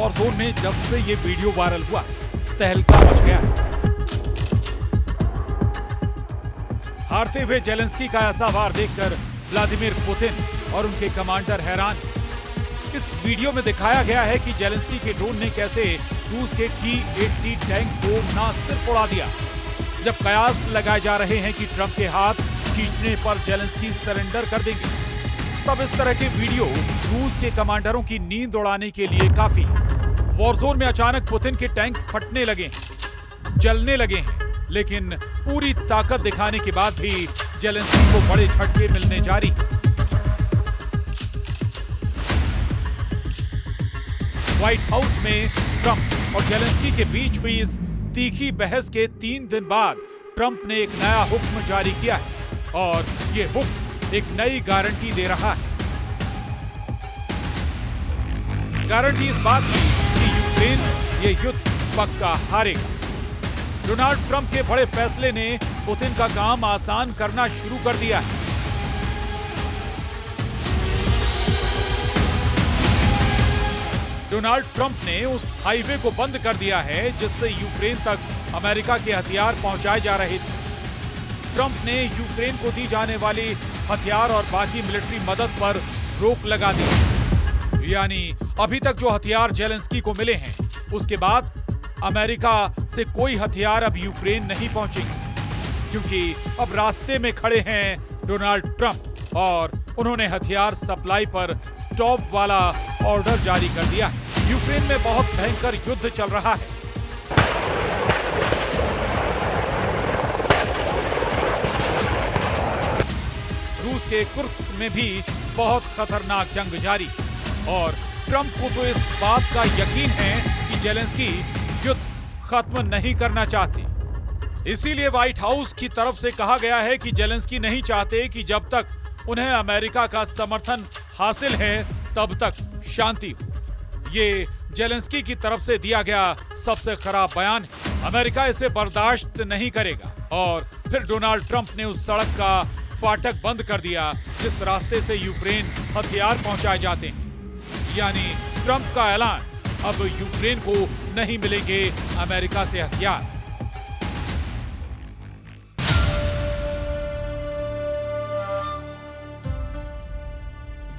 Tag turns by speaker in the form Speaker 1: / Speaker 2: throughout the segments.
Speaker 1: Warzone में जब से ये वीडियो वायरल हुआ, तहलका मच गया है। हारते हुए जेलेंस्की का ऐसा वार देखकर व्लादिमीर पुतिन और उनके कमांडर हैरान। इस वीडियो में दिखाया गया है कि जेलेंस्की के ड्रोन ने कैसे रूस के T-80 टैंक को ना सिर्फ उड़ा दिया, जब कयास लगाए जा रहे हैं कि ट्रंप के हाथ खींचने पर जेलेंस्की सरेंडर कर देंगे, तब इस तरह के वीडियो रूस के कमांडरों की नींद उड़ाने के लिए काफी है। वॉरजोन में अचानक पुतिन के टैंक फटने लगे हैं, जलने लगे हैं, लेकिन पूरी ताकत दिखाने के बाद भी जेलेंस्की को बड़े झटके मिलने जारी हैं। व्हाइट हाउस में ट्रंप और जेलेंस्की के बीच हुई इस तीखी बहस के 3 दिन बाद ट्रंप ने एक नया हुक्म जारी किया है और ये हुक्म एक नई गारंटी दे रहा है। गारंटी इस बात की कि यूक्रेन ये युद्ध पक्का हारेगा। डोनाल्ड ट्रंप के बड़े फैसले ने पुतिन का काम आसान करना शुरू कर दिया है। डोनाल्ड ट्रंप ने उस हाईवे को बंद कर दिया है जिससे यूक्रेन तक अमेरिका के हथियार पहुंचाए जा रहे थे। ट्रंप ने यूक्रेन को दी जाने वाली हथियार और बाकी मिलिट्री मदद पर रोक लगा दी। यानी अभी तक जो हथियार जेलेंस्की को मिले हैं, उसके बाद अमेरिका से कोई हथियार अब यूक्रेन नहीं पहुंचेंगे, क्योंकि अब रास्ते में खड़े हैं डोनाल्ड ट्रंप और उन्होंने हथियार सप्लाई पर स्टॉप वाला ऑर्डर जारी कर दिया। यूक्रेन में बहुत भयंकर युद्ध चल रहा है। रूस के कुर्स्क में भी बहुत खतरनाक जंग जारी और ट्रंप को तो इस बात का यकीन है कि जेलेंस्की युद्ध खत्म नहीं करना चाहते। इसीलिए व्हाइट हाउस की तरफ से कहा गया है कि जेलेंस्की नहीं चाहते कि जब तक उन्हें अमेरिका का समर्थन हासिल है तब तक शांति हो। ये जेलेंस्की की तरफ से दिया गया सबसे खराब बयान है। अमेरिका इसे बर्दाश्त नहीं करेगा। और फिर डोनाल्ड ट्रंप ने उस सड़क का फाटक बंद कर दिया जिस रास्ते से यूक्रेन हथियार पहुंचाए जाते हैं। यानी ट्रंप का ऐलान, अब यूक्रेन को नहीं मिलेंगे अमेरिका से हथियार।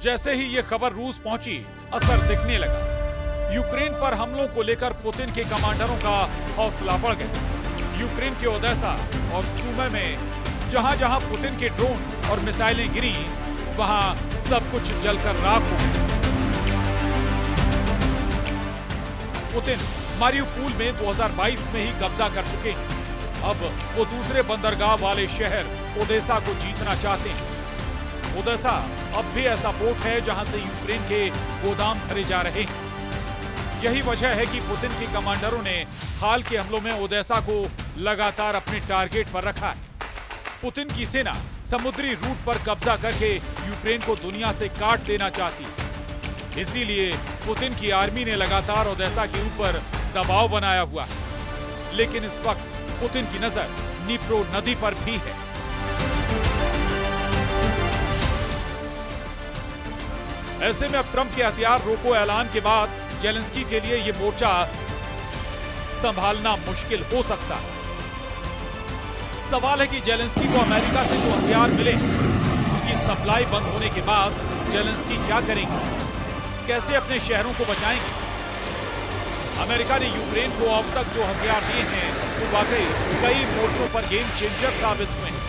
Speaker 1: जैसे ही ये खबर रूस पहुंची, असर दिखने लगा। यूक्रेन पर हमलों को लेकर पुतिन के कमांडरों का हौसला बढ़ गया। यूक्रेन के ओदेसा और सूमी में जहां जहां पुतिन के ड्रोन और मिसाइलें गिरी, वहां सब कुछ जलकर राख हो गया। पुतिन मारियुपोल में 2022 में ही कब्जा कर चुके हैं। अब वो दूसरे बंदरगाह वाले शहर ओदेसा को जीतना चाहते हैं। ओदेसा अब भी ऐसा पोर्ट है जहां से यूक्रेन के गोदाम भरे जा रहे हैं। यही वजह है कि पुतिन के कमांडरों ने हाल के हमलों में ओदेसा को लगातार अपने टारगेट पर रखा है। पुतिन की सेना समुद्री रूट पर कब्जा करके यूक्रेन को दुनिया से काट देना चाहती है। इसीलिए पुतिन की आर्मी ने लगातार ओदेसा के ऊपर दबाव बनाया हुआ है। लेकिन इस वक्त पुतिन की नजर नीप्रो नदी पर भी है। ऐसे में अब ट्रंप के हथियार रोको ऐलान के बाद जेलेंस्की के लिए ये मोर्चा संभालना मुश्किल हो सकता है। सवाल है कि जेलेंस्की को अमेरिका से जो हथियार मिले, उनकी सप्लाई बंद होने के बाद जेलेंस्की क्या करेंगे, कैसे अपने शहरों को बचाएंगे। अमेरिका ने यूक्रेन को अब तक जो हथियार दिए हैं, वो वाकई कई मोर्चों पर गेम चेंजर साबित हुए हैं।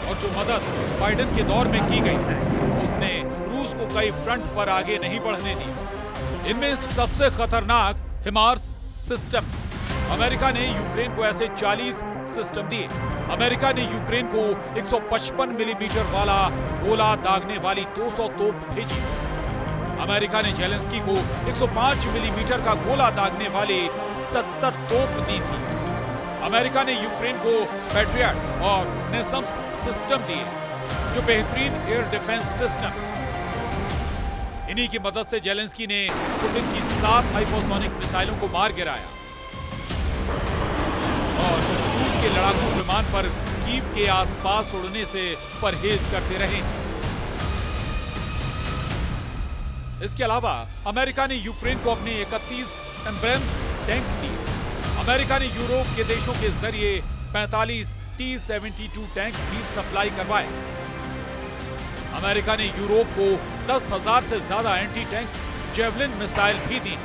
Speaker 1: और जो मदद बाइडेन के दौर में की गई, उसने रूस को कई फ्रंट पर आगे नहीं बढ़ने दी। इनमें सबसे खतरनाक हिमार्स सिस्टम। अमेरिका ने यूक्रेन को ऐसे 40 सिस्टम दिए। अमेरिका ने यूक्रेन को 155 मिलीमीटर वाला गोला दागने वाली 200 तोप भेजी। अमेरिका ने जेलेंस्की को 105 मिलीमीटर का गोला दागने वाली 70 तोप दी थी। अमेरिका ने यूक्रेन को पैट्रियट और नेसम्स सिस्टम दिए, जो बेहतरीन एयर डिफेंस सिस्टम। इन्हीं की मदद से जेलेंस्की ने पुतिन की 7 हाइपरसोनिक मिसाइलों को मार गिराया और रूस के लड़ाकू विमान पर कीव के आसपास उड़ने से परहेज करते रहे। इसके अलावा अमेरिका ने यूक्रेन को अपने 31 एम्ब्रेम्स टैंक दिए। अमेरिका ने यूरोप के देशों के जरिए 45 T-72 टैंक भी सप्लाई करवाए। अमेरिका ने यूरोप को 10,000 से ज्यादा एंटी टैंक जेवलिन मिसाइल भी दी।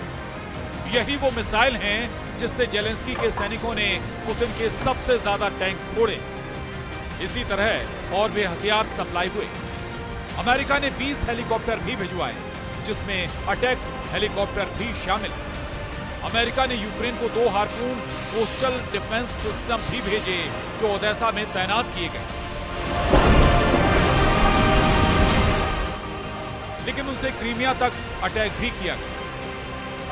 Speaker 1: यही वो मिसाइल हैं जिससे जेलेंस्की के सैनिकों ने पुतिन के सबसे ज्यादा टैंक फोड़े। इसी तरह और भी हथियार सप्लाई हुए। अमेरिका ने 20 हेलीकॉप्टर भी भिजवाए, जिसमें अटैक हेलीकॉप्टर भी शामिल। अमेरिका ने यूक्रेन को 2 हार्पून कोस्टल डिफेंस सिस्टम भी भेजे, जो ओडेसा में तैनात किए गए। लेकिन उनसे क्रीमिया तक अटैक भी किया गया।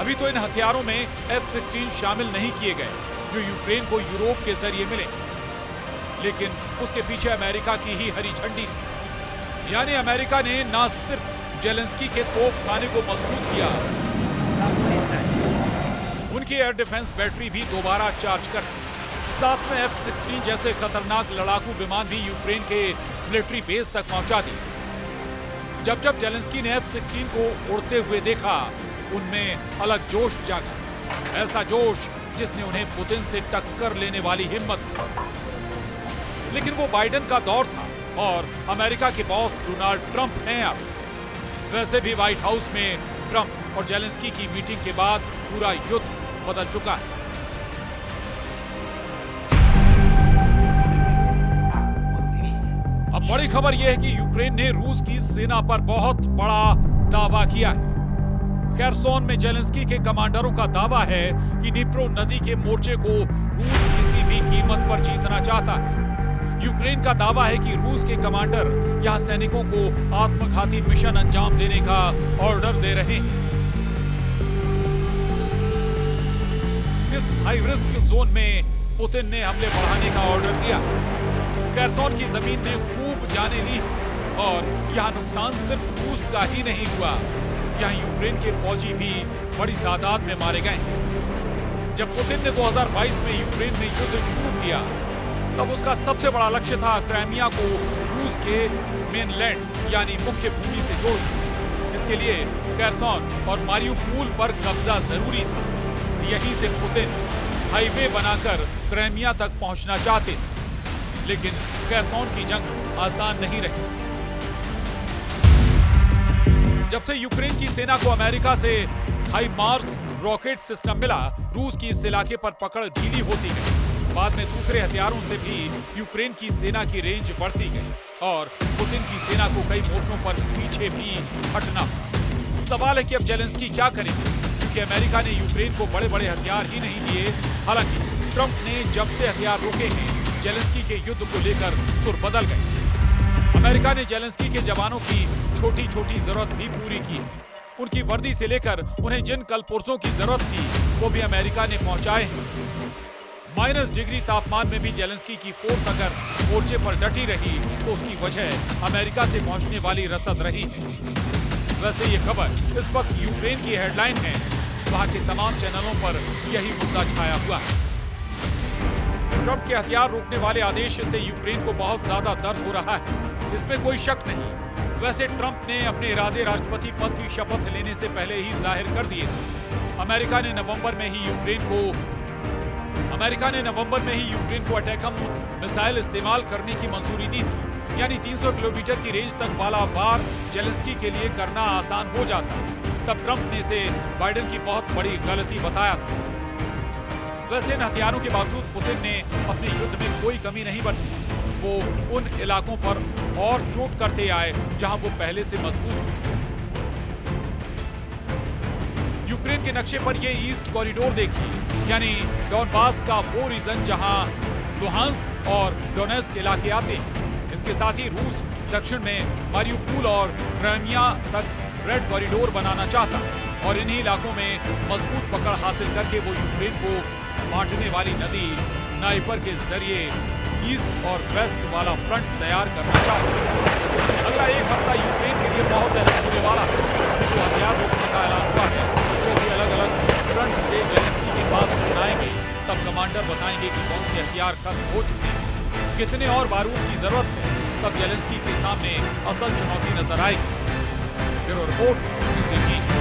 Speaker 1: अभी तो इन हथियारों में F-16 शामिल नहीं किए गए, जो यूक्रेन को यूरोप के जरिए मिले। लेकिन उसके पीछे अमेरिका की ही हरी झंडी थी। यानी अमेरिका ने न सिर्फ जेलेंस्की के तोपखाने को मजबूत किया, उनकी एयर डिफेंस बैटरी भी दोबारा चार्ज कर, साथ में F-16 जैसे खतरनाक लड़ाकू विमान भी यूक्रेन के मिलिट्री बेस तक पहुंचा दी। जब जब जेलेंस्की ने F-16 को उड़ते हुए देखा, उनमें अलग जोश जागा। ऐसा जोश जिसने उन्हें पुतिन से टक्कर लेने वाली हिम्मत दी। लेकिन वो बाइडेन का दौर था और अमेरिका के बॉस डोनाल्ड ट्रंप हैं अब। वैसे भी व्हाइट हाउस में ट्रंप और जेलेंस्की की मीटिंग के बाद पूरा युद्ध बदल चुका है। अब बड़ी खबर यह है कि यूक्रेन ने रूस की सेना पर बहुत बड़ा दावा किया है। खेरसोन में जेलेंस्की के कमांडरों का दावा है कि निप्रो नदी के मोर्चे को रूस किसी भी कीमत पर जीतना चाहता है। यूक्रेन का दावा है कि रूस के कमांडर यहां सैनिकों को आत्मघाती मिशन अंजाम देने का ऑर्डर दे रहे हैं। इस हाई रिस्क जोन में पुतिन ने हमले बढ़ाने का ऑर्डर दिया। खेरसोन की जमीन ने खूब जाने ली और यहाँ नुकसान सिर्फ रूस का ही नहीं हुआ, यहाँ यूक्रेन के फौजी भी बड़ी तादाद में मारे गए। जब पुतिन ने 2022 में यूक्रेन में युद्ध शुरू किया, तब उसका सबसे बड़ा लक्ष्य था क्राइमिया को रूस के मेनलैंड यानी मुख्य भूमि से जोड़ना। इसके लिए खेरसोन और मारियुपोल पर कब्जा जरूरी था। यहीं से पुतिन हाईवे बनाकर क्राइमिया तक पहुंचना चाहते थे। लेकिन खेरसोन की जंग आसान नहीं रही। जब से यूक्रेन की सेना को अमेरिका से हाइमार्स रॉकेट सिस्टम मिला, रूस की इस इलाके पर पकड़ ढीली होती गई। बाद में दूसरे हथियारों से भी यूक्रेन की सेना की रेंज बढ़ती गई और पुतिन की सेना को कई मोर्चों पर पीछे भी हटना। सवाल है कि अब जेलेंस्की क्या करेंगे, क्योंकि अमेरिका ने यूक्रेन को बड़े बड़े हथियार ही नहीं दिए। हालांकि ट्रंप ने जब से हथियार रोके हैं, जेलेंस्की के युद्ध को लेकर सुर बदल गए। अमेरिका ने जेलेंस्की के जवानों की छोटी छोटी जरूरत भी पूरी की। उनकी वर्दी से लेकर उन्हें जिन कलपुर्जों की जरूरत थी, वो भी अमेरिका ने पहुंचाए हैं। -डिग्री तापमान में भी जेलेंस्की की फोर्स अगर मोर्चे पर डटी रही, तो उसकी वजह अमेरिका से पहुंचने वाली रसद रही है। वैसे ये खबर इस वक्त यूक्रेन की हेडलाइन है। वहां के तमाम चैनलों पर यही मुद्दा छाया हुआ है। ट्रंप के हथियार रोकने वाले आदेश से यूक्रेन को बहुत ज्यादा दर्द हो रहा है, इसमें कोई शक नहीं। वैसे ट्रंप ने अपने इरादे राष्ट्रपति पद की शपथ लेने से पहले ही जाहिर कर दिए थे। अमेरिका ने नवंबर में ही यूक्रेन को अटैकम मिसाइल इस्तेमाल करने की मंजूरी दी थी। यानी 300 किलोमीटर की रेंज तक वाला वार जेलेंस्की के लिए करना आसान हो जाता। तब ट्रंप ने इसे बाइडेन की बहुत बड़ी गलती बताया था। वैसे इन हथियारों के बावजूद पुतिन ने अपने युद्ध में कोई कमी नहीं बरती। वो उन इलाकों पर और चोट करते आए जहां वो पहले से मजबूत थे। यूक्रेन के नक्शे पर ये ईस्ट कॉरिडोर देखिए, यानी डॉनबास का वो रीजन जहां लुहांस्क और डोनेस्क इलाके आते हैं। इसके साथ ही रूस दक्षिण में मारियुपोल और क्राइमिया तक रेड कॉरिडोर बनाना चाहता और इन्हीं इलाकों में मजबूत पकड़ हासिल करके वो यूक्रेन को बांटने वाली नदी नाइपर के जरिए ईस्ट और वेस्ट वाला फ्रंट तैयार करना चाहता है। अगला एक हफ्ता यूक्रेन के लिए बहुत अहम होने वाला है। जो हथियार रोकने का ऐलान हुआ है, जो भी अलग अलग फ्रंट से जेलेंस्की के पास बनाएंगे, तब कमांडर बताएंगे कि कौन से हथियार खत्म हो चुके हैं, कितने और बारूद की जरूरत है। तब जेलेंस्की के सामने असल चुनौती नजर आएगी। Bureau report.